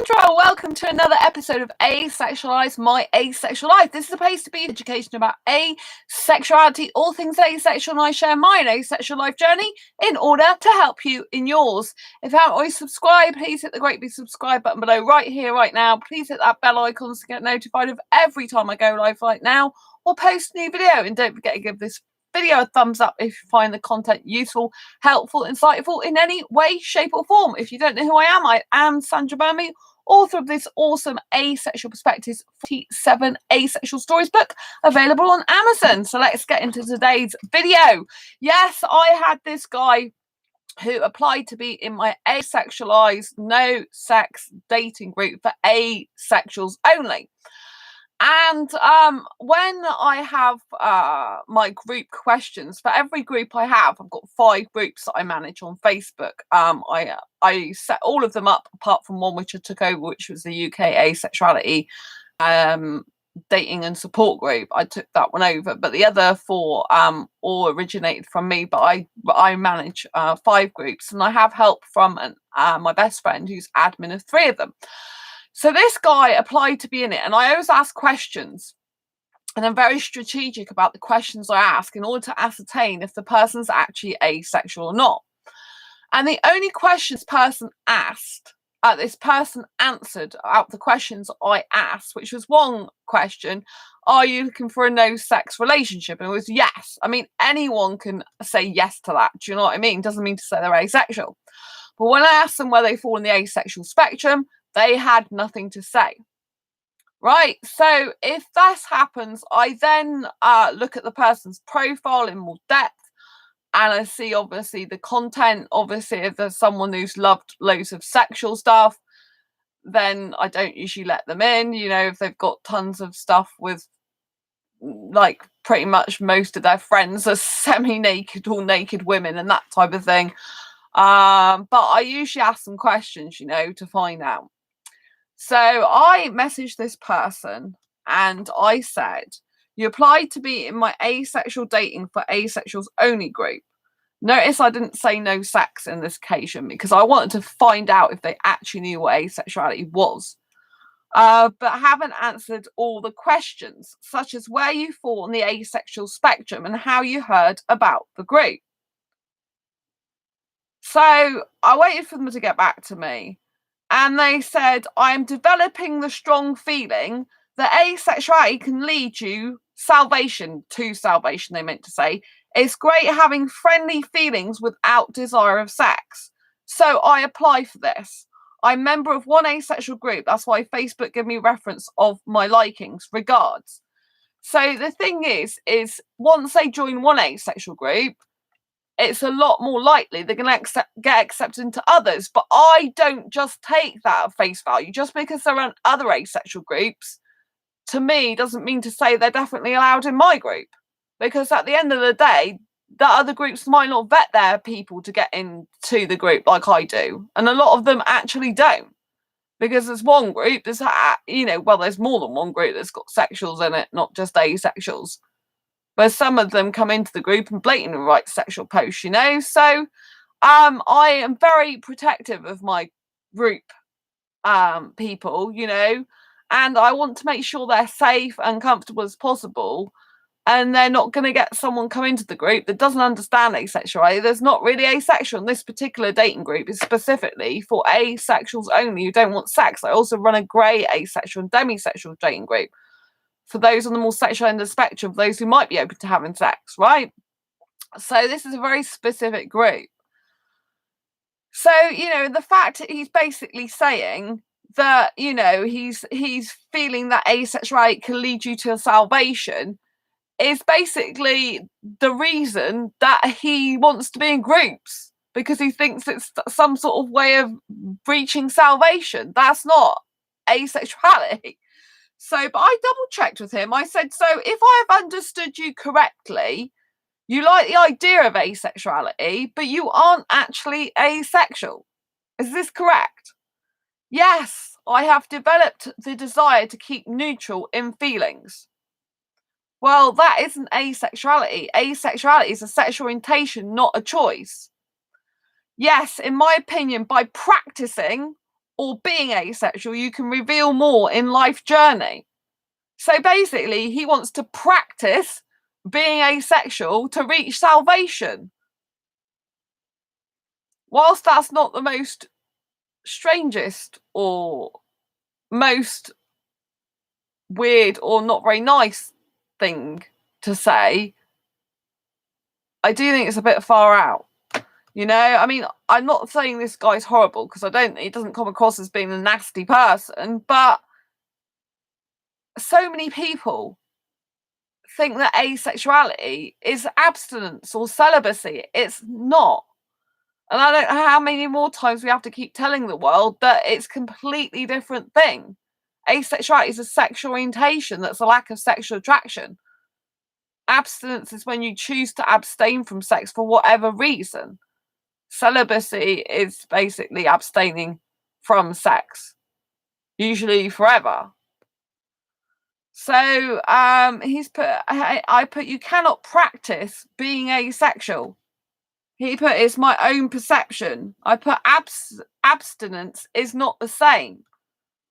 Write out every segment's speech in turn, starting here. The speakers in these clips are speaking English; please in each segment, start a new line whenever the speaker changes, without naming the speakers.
Sandra, welcome to another episode of Asexualise, my asexual life. This is a place to be education about asexuality, all things asexual, and I share my asexual life journey in order to help you in yours. If you haven't already subscribed, please hit the great big subscribe button below right here, right now. Please hit that bell icon to get notified of every time I go live right now or post a new video. And don't forget to give this video a thumbs up if you find the content useful, helpful, insightful in any way, shape or form. If you don't know who I am Sandra Burmy, author of this awesome Asexual Perspectives 47 Asexual Stories book, available on Amazon. So let's get into today's video. Yes, I had this guy who applied to be in my Asexualise no sex dating group for asexuals only. And when I have my group questions, for every group I have, I've got 5 groups that I manage on Facebook. I set all of them up apart from one which I took over, which was the UK Asexuality dating and support group. I took that one over, but the other 4 all originated from me. But I manage 5 groups, and I have help from my best friend who's admin of 3 of them. So this guy applied to be in it, and I always ask questions, and I'm very strategic about the questions I ask in order to ascertain if the person's actually asexual or not. And the only questions person asked, this person answered out the questions I asked, which was one question: are you looking for a no-sex relationship? And it was yes. I mean, anyone can say yes to that. Do you know what I mean? Doesn't mean to say they're asexual. But when I asked them where they fall in the asexual spectrum, they had nothing to say. Right, so if this happens, I then look at the person's profile in more depth, and I see obviously the content. Obviously, if there's someone who's loved loads of sexual stuff, then I don't usually let them in. You know, if they've got tons of stuff with, like, pretty much most of their friends are semi-naked or naked women and that type of thing. But I usually ask some questions, you know, to find out. So I messaged this person and I said, you applied to be in my asexual dating for asexuals only group. Notice I didn't say no sex in this occasion because I wanted to find out if they actually knew what asexuality was. But haven't answered all the questions, such as where you fall on the asexual spectrum and how you heard about the group. So I waited for them to get back to me. And they said, I am developing the strong feeling that asexuality can lead you to salvation, they meant to say. It's great having friendly feelings without desire of sex. So I apply for this. I'm a member of one asexual group. That's why Facebook gave me reference of my likings. Regards. So the thing is once they join one asexual group, it's a lot more likely they're going to get accepted into others. But I don't just take that at face value. Just because they're in other asexual groups, to me, doesn't mean to say they're definitely allowed in my group. Because at the end of the day, the other groups might not vet their people to get into the group like I do. And a lot of them actually don't. Because there's one group, there's more than one group that's got sexuals in it, not just asexuals. But some of them come into the group and blatantly write sexual posts, you know. So I am very protective of my group people, you know, and I want to make sure they're safe and comfortable as possible. And they're not going to get someone come into the group that doesn't understand asexuality. There's not really asexual in this particular dating group. Is specifically for asexuals only who don't want sex. I also run a grey asexual and demisexual dating group for those on the more sexual end of the spectrum, those who might be open to having sex, right? So this is a very specific group. So, you know, the fact that he's basically saying that, you know, he's feeling that asexuality can lead you to salvation is basically the reason that he wants to be in groups, because he thinks it's some sort of way of reaching salvation. That's not asexuality. So, but I double checked with him. I said, so if I have understood you correctly, you like the idea of asexuality, but you aren't actually asexual. Is this correct? Yes, I have developed the desire to keep neutral in feelings. Well, that isn't asexuality. Asexuality is a sexual orientation, not a choice. Yes, in my opinion, by practicing or being asexual, you can reveal more in life journey. So basically, he wants to practice being asexual to reach salvation. Whilst that's not the most strangest or most weird or not very nice thing to say, I do think it's a bit far out. You know, I mean, I'm not saying this guy's horrible because he doesn't come across as being a nasty person, but so many people think that asexuality is abstinence or celibacy. It's not. And I don't know how many more times we have to keep telling the world that it's a completely different thing. Asexuality is a sexual orientation that's a lack of sexual attraction. Abstinence is when you choose to abstain from sex for whatever reason. Celibacy is basically abstaining from sex, usually forever. So he's put, I put, you cannot practice being asexual. He put, it's my own perception. I put, abstinence is not the same.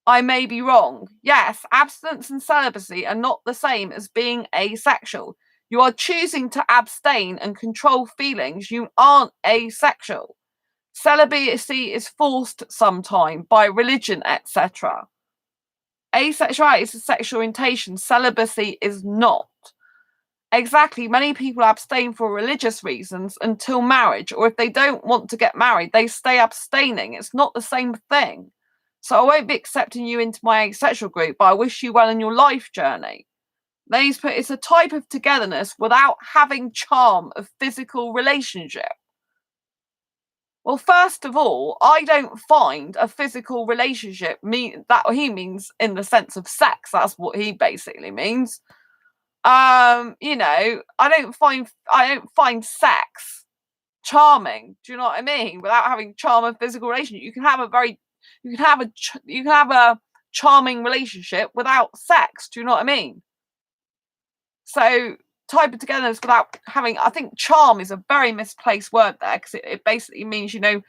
I may be wrong. Yes, abstinence and celibacy are not the same as being asexual. You are choosing to abstain and control feelings. You aren't asexual. Celibacy is forced sometime by religion, etc. Asexuality is a sexual orientation. Celibacy is not. Exactly. Many people abstain for religious reasons until marriage, or if they don't want to get married, they stay abstaining. It's not the same thing. So I won't be accepting you into my asexual group, but I wish you well in your life journey. Then he's put, it's a type of togetherness without having charm of physical relationship. Well, first of all, I don't find a physical relationship that he means in the sense of sex. That's what he basically means. You know, I don't find sex charming. Do you know what I mean? Without having charm of physical relationship, you can have a charming relationship without sex. Do you know what I mean? So type of togetherness without having, I think charm is a very misplaced word there because it basically means, you know,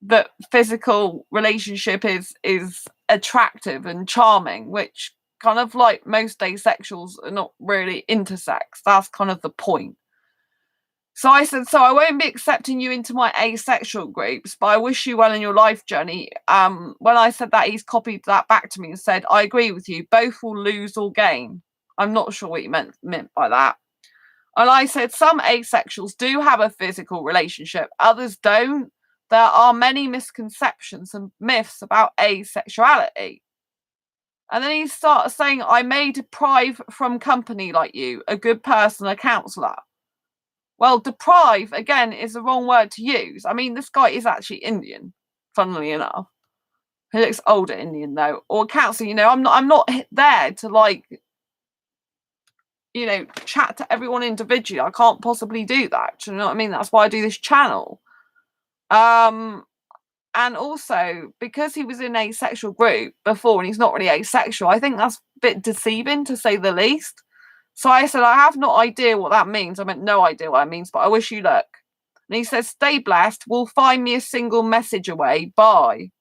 that physical relationship is attractive and charming, which kind of like most asexuals are not really into sex. That's kind of the point. So I said, so I won't be accepting you into my asexual groups, but I wish you well in your life journey. When I said that, he's copied that back to me and said, I agree with you. Both will lose or gain. I'm not sure what he meant by that. And I said, some asexuals do have a physical relationship, others don't. There are many misconceptions and myths about asexuality. And then he starts saying, I may deprive from company like you, a good person, a counsellor. Well, deprive, again, is the wrong word to use. I mean, this guy is actually Indian, funnily enough. He looks older Indian, though. Or counsellor, you know, I'm not there to, like, you know, chat to everyone individually. I can't possibly do that. Do you know what I mean? That's why I do this channel. And also, because he was in a sexual group before and he's not really asexual, I think that's a bit deceiving, to say the least. So I said, I have no idea what that means. I meant no idea what that means, but I wish you luck. And he says, stay blessed. We'll find me a single message away. Bye.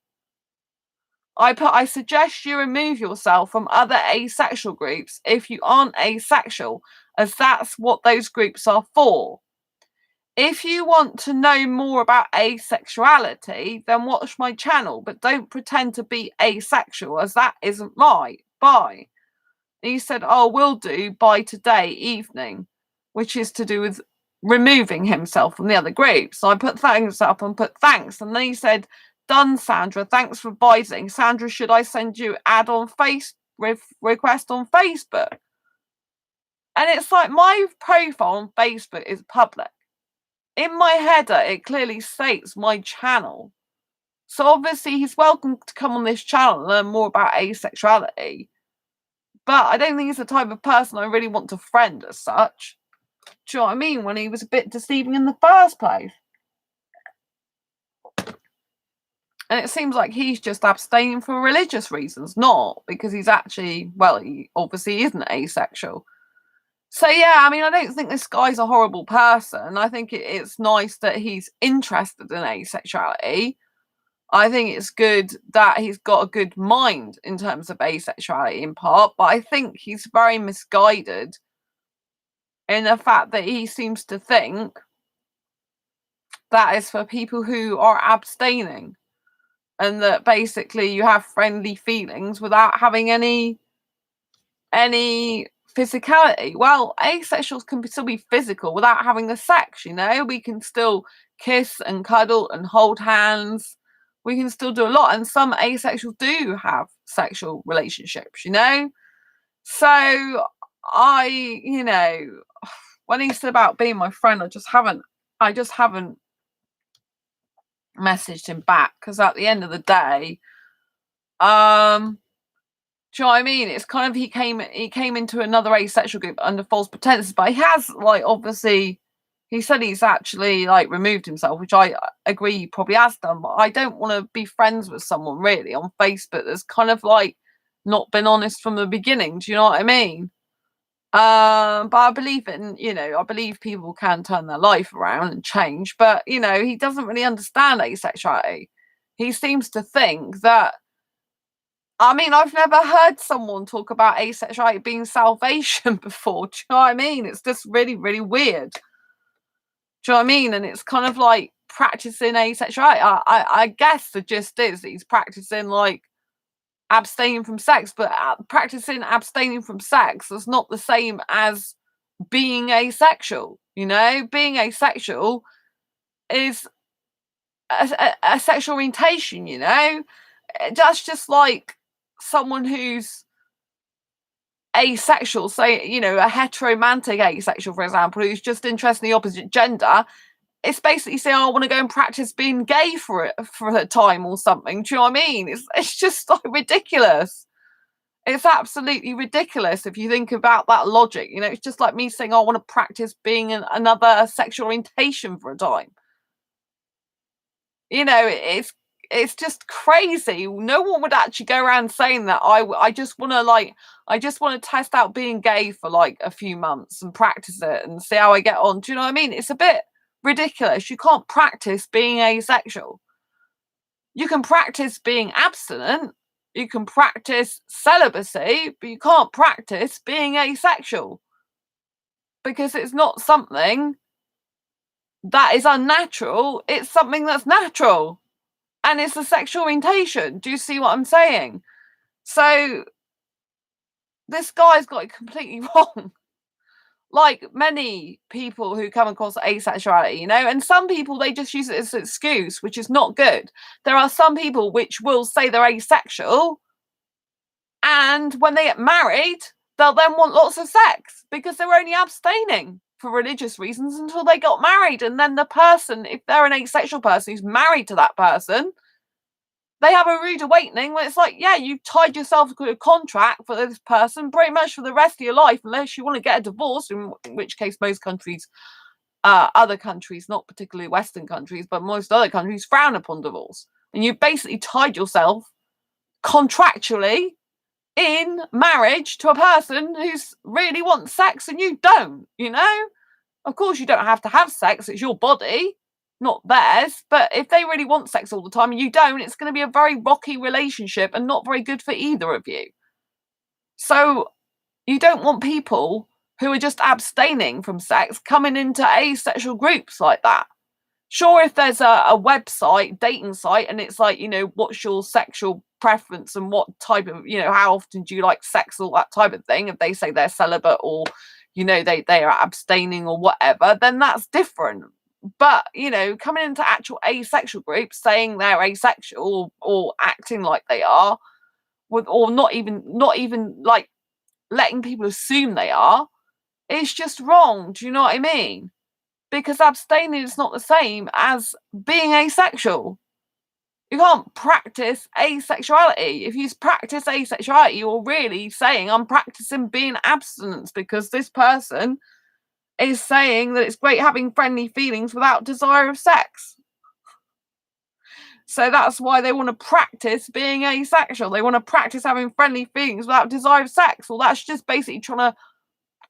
I suggest you remove yourself from other asexual groups if you aren't asexual, as that's what those groups are for. If you want to know more about asexuality, then watch my channel, but don't pretend to be asexual, as that isn't right. Bye. And he said, oh, will do by today evening, which is to do with removing himself from the other group. So I put thanks up and put thanks. And then he said, done, Sandra. Thanks for advising. Sandra, should I send you ad on request on Facebook? And it's like, my profile on Facebook is public. In my header, it clearly states my channel. So obviously he's welcome to come on this channel and learn more about asexuality. But I don't think he's the type of person I really want to friend as such. Do you know what I mean? When he was a bit deceiving in the first place. And it seems like he's just abstaining for religious reasons, not because he's actually, well, he obviously isn't asexual. So, yeah, I mean, I don't think this guy's a horrible person. I think it's nice that he's interested in asexuality. I think it's good that he's got a good mind in terms of asexuality in part, but I think he's very misguided in the fact that he seems to think that is for people who are abstaining, and that basically you have friendly feelings without having any physicality. Well, asexuals can still be physical without having the sex, you know? We can still kiss and cuddle and hold hands. We can still do a lot. And some asexuals do have sexual relationships, you know? So when he said about being my friend, I just haven't messaged him back, because at the end of the day, do you know what I mean? It's kind of he came into another asexual group under false pretenses, but he has, like, obviously he said he's actually, like, removed himself, which I agree he probably has done, but I don't want to be friends with someone really on Facebook that's kind of, like, not been honest from the beginning. Do you know what I mean? But I believe I believe people can turn their life around and change, but he doesn't really understand asexuality. He seems to think that, I mean, I've never heard someone talk about asexuality being salvation before. Do you know what I mean? It's just really, really weird. Do you know what I mean? And it's kind of like practicing asexuality. I guess the gist is that he's practicing, like, abstaining from sex, but practicing abstaining from sex is not the same as being asexual. Being asexual is a sexual orientation. That's just like someone who's asexual, say, a heteromantic asexual, for example, who's just interested in the opposite gender. It's basically saying, I want to go and practice being gay for a time or something. Do you know what I mean? It's just, like, ridiculous. It's absolutely ridiculous if you think about that logic. It's just like me saying, I want to practice being another sexual orientation for a time. It's just crazy. No one would actually go around saying that. I just want to test out being gay for, like, a few months and practice it and see how I get on. Do you know what I mean? It's a bit ridiculous. You can't practice being asexual. You can practice being abstinent, you can practice celibacy, but you can't practice being asexual, because it's not something that is unnatural, it's something that's natural, and it's a sexual orientation. Do you see what I'm saying? So this guy's got it completely wrong. Like many people who come across asexuality, and some people, they just use it as an excuse, which is not good. There are some people which will say they're asexual, and when they get married, they'll then want lots of sex because they were only abstaining for religious reasons until they got married. And then the person, if they're an asexual person who's married to that person, they have a rude awakening when it's like, yeah, you tied yourself to a contract for this person pretty much for the rest of your life, unless you want to get a divorce, in which case most countries, other countries, not particularly Western countries, but most other countries frown upon divorce. And you basically tied yourself contractually in marriage to a person who's really wants sex and you don't. Of course you don't have to have sex, it's your body, not theirs, but if they really want sex all the time and you don't, it's going to be a very rocky relationship and not very good for either of you. So you don't want people who are just abstaining from sex coming into asexual groups like that. Sure, if there's a website, dating site, and it's like, what's your sexual preference and what type of, how often do you like sex, all that type of thing, if they say they're celibate or, they are abstaining or whatever, then that's different. But, coming into actual asexual groups saying they're asexual or acting like they are, or not even like letting people assume they are, it's just wrong. Do you know what I mean? Because abstaining is not the same as being asexual. You can't practice asexuality. If you practice asexuality, you're really saying, I'm practicing being abstinence because this person is saying that it's great having friendly feelings without desire of sex. So that's why they want to practice being asexual. They want to practice having friendly feelings without desire of sex. Well, that's just basically trying to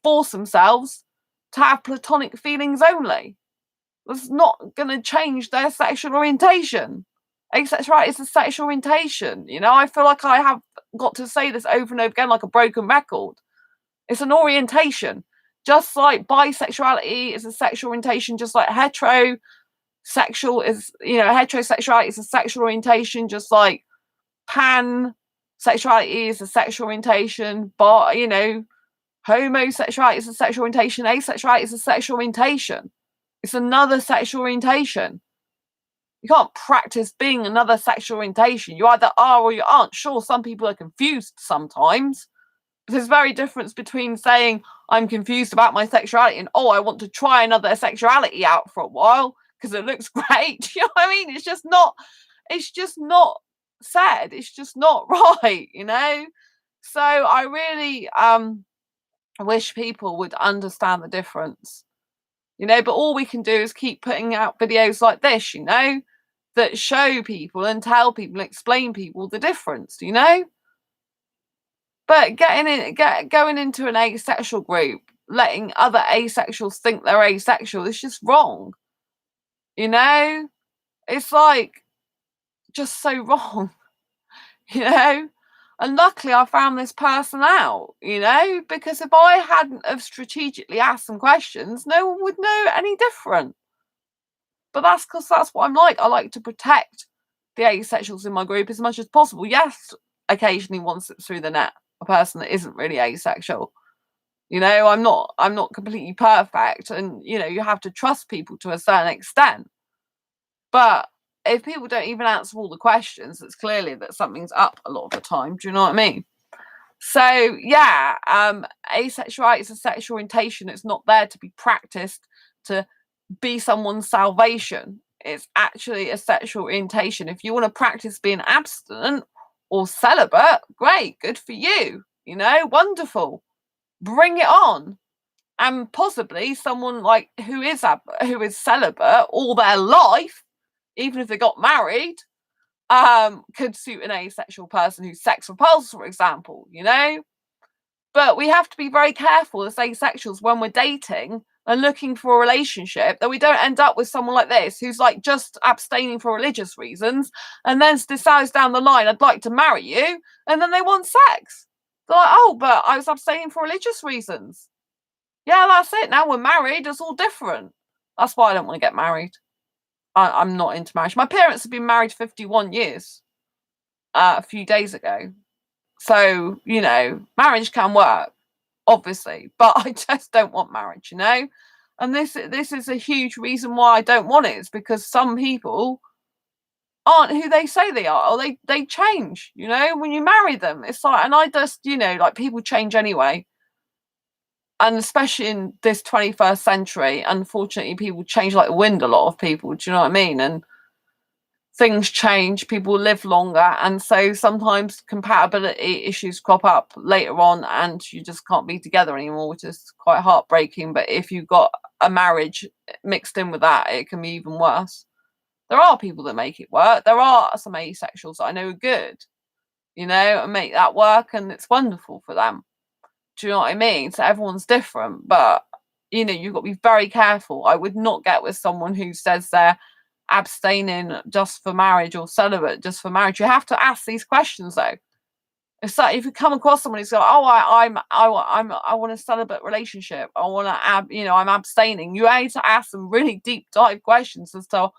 force themselves to have platonic feelings only. That's not going to change their sexual orientation. Asexuality is a sexual orientation. You know, I feel like I have got to say this over and over again like a broken record. It's an orientation. Just like bisexuality is a sexual orientation, just like heterosexual is, heterosexuality is a sexual orientation, just like pansexuality is a sexual orientation, but, homosexuality is a sexual orientation, asexuality is a sexual orientation. It's another sexual orientation. You can't practice being another sexual orientation. You either are or you aren't. Sure, some people are confused sometimes. There's very difference between saying I'm confused about my sexuality and I want to try another sexuality out for a while because it looks great. You know what I mean? It's just not said. It's just not right, So I really wish people would understand the difference. But all we can do is keep putting out videos like this, that show people and tell people, explain people the difference, But going into an asexual group, letting other asexuals think they're asexual is just wrong. It's like just so wrong, And luckily I found this person out, because if I hadn't have strategically asked some questions, no one would know any different. But that's because that's what I'm like. I like to protect the asexuals in my group as much as possible. Yes, occasionally one slips through the net, a person that isn't really asexual. I'm not completely perfect, and you have to trust people to a certain extent. But if people don't even answer all the questions, it's clearly that something's up a lot of the time. Do you know what I mean? So yeah, asexuality is a sexual orientation. It's not there to be practiced to be someone's salvation. It's actually a sexual orientation. If you want to practice being abstinent or celibate, great, good for you. Wonderful. Bring it on. And possibly someone like who is celibate all their life, even if they got married, could suit an asexual person who's sex repulsed, for example, But we have to be very careful as asexuals when we're dating and looking for a relationship that we don't end up with someone like this who's like just abstaining for religious reasons and then decides down the line, I'd like to marry you, and then they want sex. They're like, oh, but I was abstaining for religious reasons. Yeah, that's it. Now we're married. It's all different. That's why I don't want to get married. I'm not into marriage. My parents have been married 51 years a few days ago. So, marriage can work, obviously, but I just don't want marriage, And this is a huge reason why I don't want it. It's because some people aren't who they say they are, or they change, when you marry them. It's like, and I just, like people change anyway. And especially in this 21st century, unfortunately, people change like the wind, a lot of people, do you know what I mean? And things change, people live longer, and so sometimes compatibility issues crop up later on and you just can't be together anymore, which is quite heartbreaking. But if you've got a marriage mixed in with that, it can be even worse. There are people that make it work. There are some asexuals that I know are good, and make that work, and it's wonderful for them. Do you know what I mean? So everyone's different, but you've got to be very careful. I would not get with someone who says they're abstaining just for marriage or celibate just for marriage. You have to ask these questions though. It's like if you come across someone who's like, oh, I want a celibate relationship. I want to I'm abstaining. You need to ask them really deep dive questions as to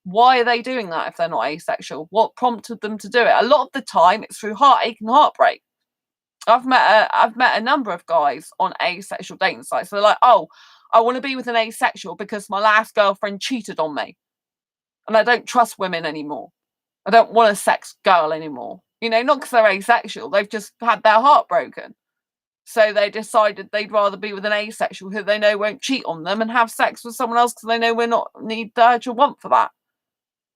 why are they doing that if they're not asexual? What prompted them to do it? A lot of the time, it's through heartache and heartbreak. I've met a number of guys on asexual dating sites. So they're like, oh, I want to be with an asexual because my last girlfriend cheated on me. And I don't trust women anymore. I don't want a sex girl anymore. Not because they're asexual. They've just had their heart broken. So they decided they'd rather be with an asexual who they know won't cheat on them and have sex with someone else because they know we're not need the urge or want for that.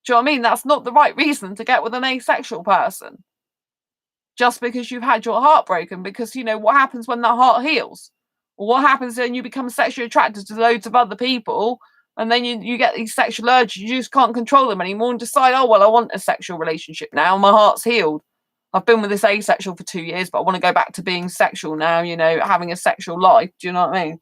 Do you know what I mean? That's not the right reason to get with an asexual person. Just because you've had your heart broken, because what happens when that heart heals? Or what happens when you become sexually attracted to loads of other people and then you get these sexual urges, you just can't control them anymore and decide, oh, well, I want a sexual relationship now. My heart's healed. I've been with this asexual for 2 years, but I want to go back to being sexual now, having a sexual life. Do you know what I mean?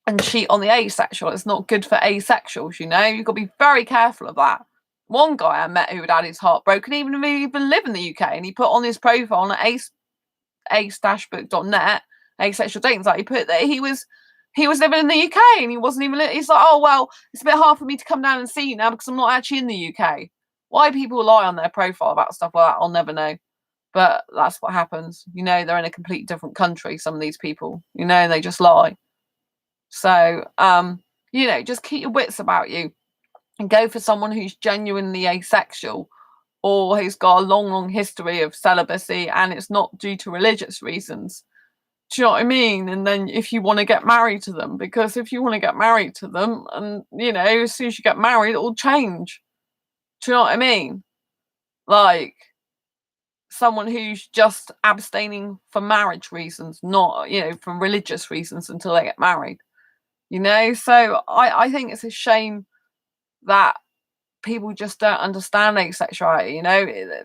And cheat on the asexual. It's not good for asexuals, you've got to be very careful of that. one guy I met who had had his heart broken, even live in the UK, and he put on his profile on ace-book.net, asexual dating site, he put that he was living in the UK, and he wasn't even. He's like, oh well, it's a bit hard for me to come down and see you now because I'm not actually in the UK. Why people lie on their profile about stuff like that, I'll never know. But that's what happens. They're in a completely different country, some of these people. They just lie. So, just keep your wits about you and go for someone who's genuinely asexual or who's got a long history of celibacy and it's not due to religious reasons. Do you know what I mean? And then if you want to get married to them, because if you want to get married to them and, as soon as you get married, it'll change. Do you know what I mean? Like, someone who's just abstaining for marriage reasons, not, for religious reasons until they get married. So I think it's a shame that people just don't understand asexuality.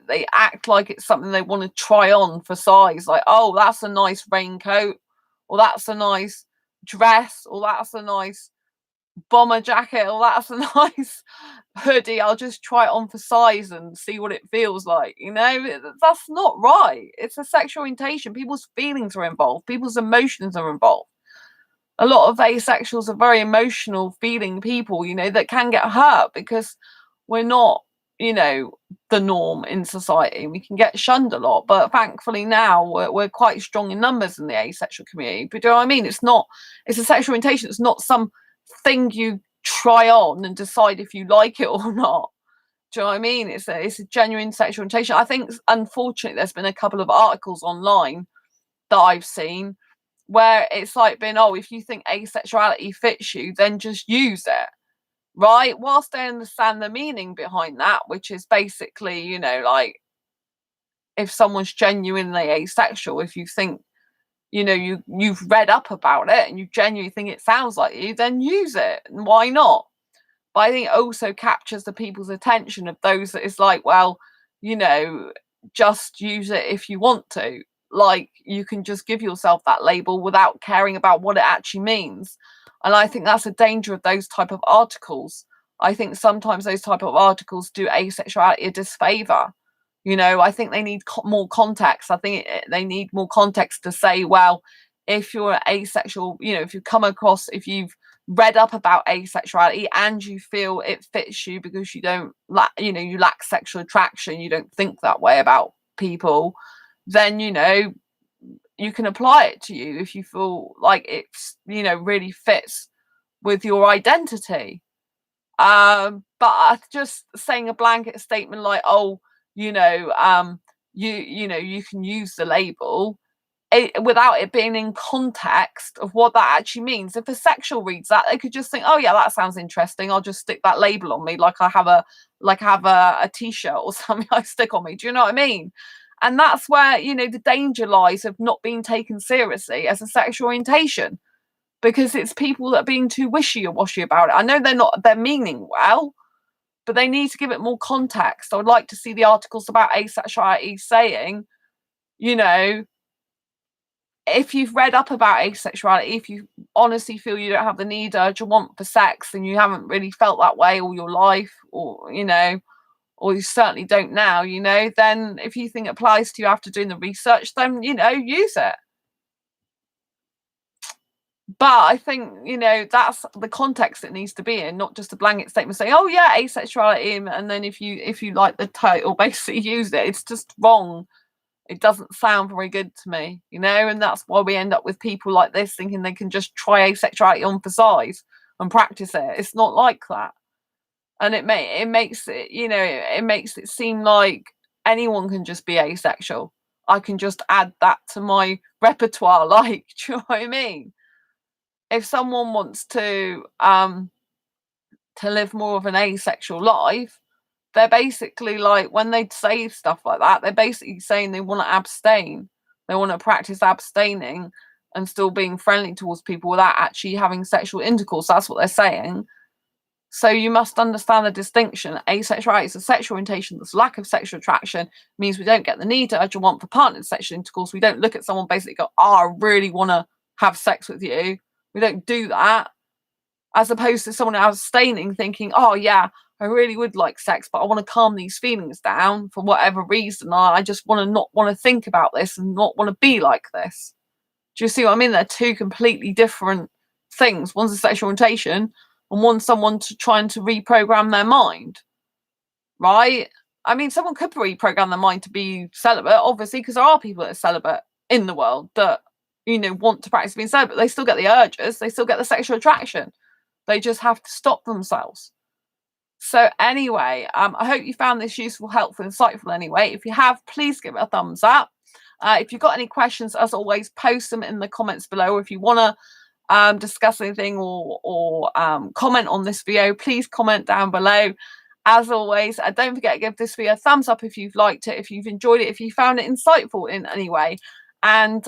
They act like it's something they want to try on for size, like, oh, that's a nice raincoat, or that's a nice dress, or that's a nice bomber jacket, or that's a nice hoodie, I'll just try it on for size and see what it feels like. That's not right. It's a sexual orientation. People's feelings are involved, people's emotions are involved. A lot of asexuals are very emotional feeling people, that can get hurt because we're not, the norm in society. We can get shunned a lot, but thankfully now we're quite strong in numbers in the asexual community. But do you know what I mean? It's a sexual orientation. It's not some thing you try on and decide if you like it or not. Do you know what I mean? It's a genuine sexual orientation. I think, unfortunately, there's been a couple of articles online that I've seen where it's like been, oh, if you think asexuality fits you, then just use it. Right? Whilst I understand the meaning behind that, which is basically, like, if someone's genuinely asexual, if you think, you've read up about it and you genuinely think it sounds like you, then use it. And why not? But I think it also captures the people's attention of those that is like, well, just use it if you want to. Like, you can just give yourself that label without caring about what it actually means. And I think that's a danger of those type of articles. I think sometimes those type of articles do asexuality a disfavor. I think they need more context. I think they need more context to say, well, if you're asexual, if you've read up about asexuality and you feel it fits you because you don't you lack sexual attraction, you don't think that way about people, then you can apply it to you if you feel like it's really fits with your identity. But just saying a blanket statement like, oh, you can use the label without it being in context of what that actually means. If a sexual reads that, they could just think, oh yeah, that sounds interesting, I'll just stick that label on me, like I have a t-shirt or something I stick on me. Do you know what I mean? And that's where the danger lies of not being taken seriously as a sexual orientation, because it's people that are being too wishy-washy about it. I know they're meaning well, but they need to give it more context. I would like to see the articles about asexuality saying, if you've read up about asexuality, if you honestly feel you don't have the need, urge, or want for sex, and you haven't really felt that way all your life, or or you certainly don't now, then if you think it applies to you after doing the research, then use it. But I think that's the context it needs to be in, not just a blanket statement saying, oh yeah, asexuality, and then if you like the title, basically use it. It's just wrong. It doesn't sound very good to me, and that's why we end up with people like this thinking they can just try asexuality on for size and practice it. It's not like that. And it makes it, it makes it seem like anyone can just be asexual. I can just add that to my repertoire, like, do you know what I mean? If someone wants to live more of an asexual life, they're basically like, when they say stuff like that, they're basically saying they want to abstain. They want to practice abstaining and still being friendly towards people without actually having sexual intercourse. That's what they're saying. So you must understand the distinction. Asexuality is a sexual orientation. This lack of sexual attraction means we don't get the need, urge, or want for partnered sexual intercourse. We don't look at someone basically go, oh, I really want to have sex with you. We don't do that. As opposed to someone abstaining thinking, oh yeah, I really would like sex, but I want to calm these feelings down for whatever reason. I just want to not want to think about this and not want to be like this. Do you see what I mean? They're two completely different things. One's a sexual orientation and one's someone trying to reprogram their mind, right? I mean, someone could reprogram their mind to be celibate, obviously, because there are people that are celibate in the world that, you know, want to practice being celibate. They still get the urges, they still get the sexual attraction. They just have to stop themselves. So anyway, I hope you found this useful, helpful, insightful anyway. If you have, please give it a thumbs up. If you've got any questions, as always, post them in the comments below. If you want to discuss anything or comment on this video, please comment down below. As always, don't forget to give this video a thumbs up if you've liked it, if you've enjoyed it, if you found it insightful in any way. And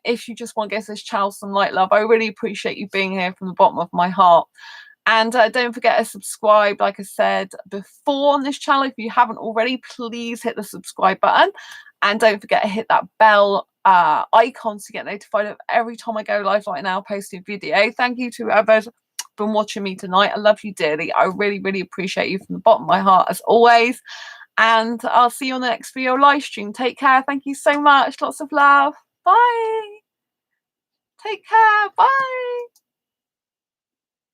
if you just want to give this channel some light love, I really appreciate you being here from the bottom of my heart. And don't forget to subscribe, like I said before on this channel. If you haven't already, please hit the subscribe button. And don't forget to hit that bell icon to get notified of every time I go live like now, posting a video. Thank you to whoever's been watching me tonight. I love you dearly. I really, really appreciate you from the bottom of my heart, as always. And I'll see you on the next video live stream. Take care. Thank you so much. Lots of love. Bye. Take care. Bye.